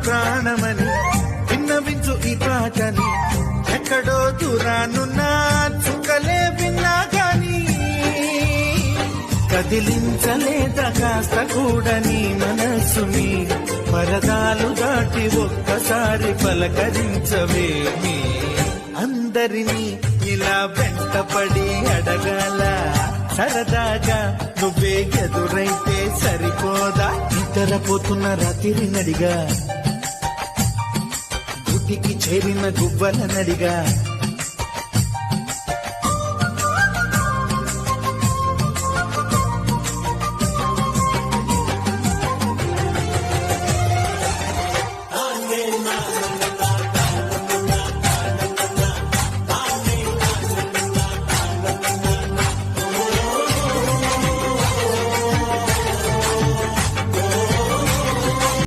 ప్రాణమని విన్నవించు ఈ పాటని ఎక్కడో దూరానున్నా చుక్కలే విన్నా గాని కదిలించలేద కాస్త కూడా నీ మనసుని పరదాలు దాటి ఒక్కసారి పలకరించవేమి అందరినీ ఇలా వెంటపడి అడగాల సరదాగా నువ్వే ఎదురైతే సరిపోదా నిద్రపోతున్న రాత్రి నడిగా గుటికి చేరిన గువ్వల నడిగా